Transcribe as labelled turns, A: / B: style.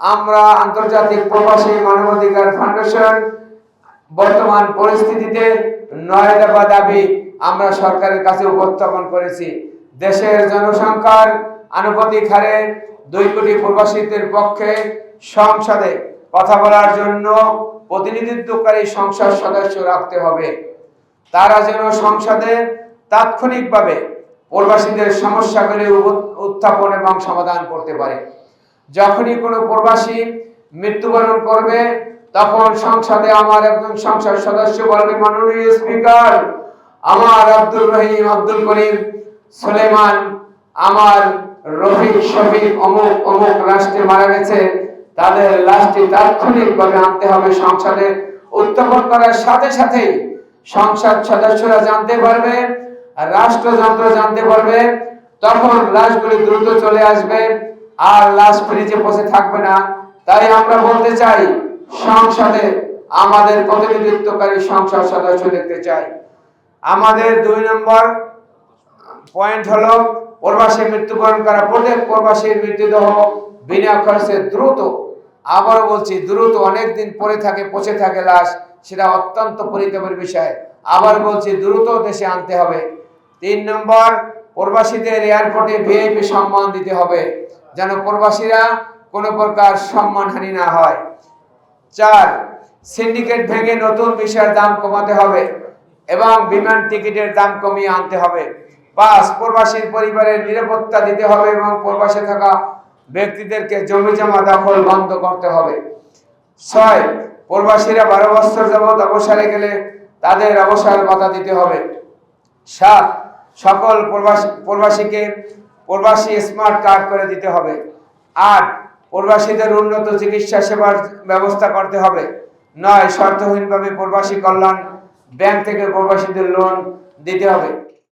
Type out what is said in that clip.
A: আমরা আন্তর্জাতিক প্রবাসী মানবাধিকার ফাউন্ডেশন বর্তমান পরিস্থিতিতে 9 দফা দাবি আমরা সরকারের কাছে উপস্থাপন করেছি। দেশের জনসংখ্যার আনুপাতিক হারে 2 কোটি প্রবাসীদের পক্ষে সংসদে কথা বলার জন্য প্রতিনিধিত্বকারী সংসদ সদস্য রাখতে হবে। তারা যেন সংসদে তাৎক্ষণিকভাবে প্রবাসীদের সমস্যাগুলি উত্থাপন এবং সমাধান করতে পারে। যখনই কোনো প্রবাসী মৃত্যুবরণ করবে তখন সংসদে আমার একজন সংসদ সদস্য বলবে, মাননীয় স্পিকার, আমার আব্দুল রহিম, আব্দুল করিম, সুলেমান, আমার রফিক, শফিক অমুক অমুক রাষ্ট্রে মারা গেছে, তাদের লাশটি তাৎক্ষণিকভাবে আনতে হবে সংসদে। উত্থাপন করার সাথে সাথেই সংসদ সদস্যরা জানতে পারবে, রাষ্ট্রযন্ত্র জানতে পারবে, তখন লাশগুলি দ্রুত চলে আসবে আর লাশ ফ্রিজে বসে থাকবে না। তাই আমরা বলতে চাই, সংসদে আমাদের প্রতিনিধিত্বকারী সংসদ সদস্য দেখতে চাই। আমাদের 2 নম্বর পয়েন্ট হলো, প্রবাসী মৃত্যুবরণ করা প্রত্যেক প্রবাসীর মৃতদেহ বিনা খরচে দ্রুত, আবারও বলছি দ্রুত, অনেকদিন পড়ে থাকে, পচে থাকে লাশ, সেটা অত্যন্ত পরিতাপের বিষয়। আবার বলছি দ্রুত দেশে আনতে হবে। 3 নম্বর, প্রবাসীদের এয়ারপোর্টে ভিআইপি সম্মান দিতে হবে, যেন প্রবাসীরা কোনো প্রকার সম্মানহানি না হয়। 4, সিন্ডিকেট ভেঙে নতুন ভিসার দাম কমাতে হবে এবং বিমান টিকিটের দাম কমিয়ে আনতে হবে। 5, প্রবাসীর পরিবারের নিরাপত্তা দিতে হবে এবং প্রবাসে থাকা ব্যক্তিদেরকে জমিজমা দখল বন্ধ করতে হবে। 6, প্রবাসীরা 12 বছর যাবত অবসরে গেলে তাদের অবসর ভাতা দিতে হবে। 7, সকল প্রবাসীকে প্রবাসী স্মার্ট কার্ড করে দিতে হবে। 8, প্রবাসীদের উন্নত চিকিৎসা সেবার ব্যবস্থা করতে হবে। 9, শর্তহীনভাবে প্রবাসী কল্যাণ ব্যাংক থেকে প্রবাসীদের লোন দিতে হবে।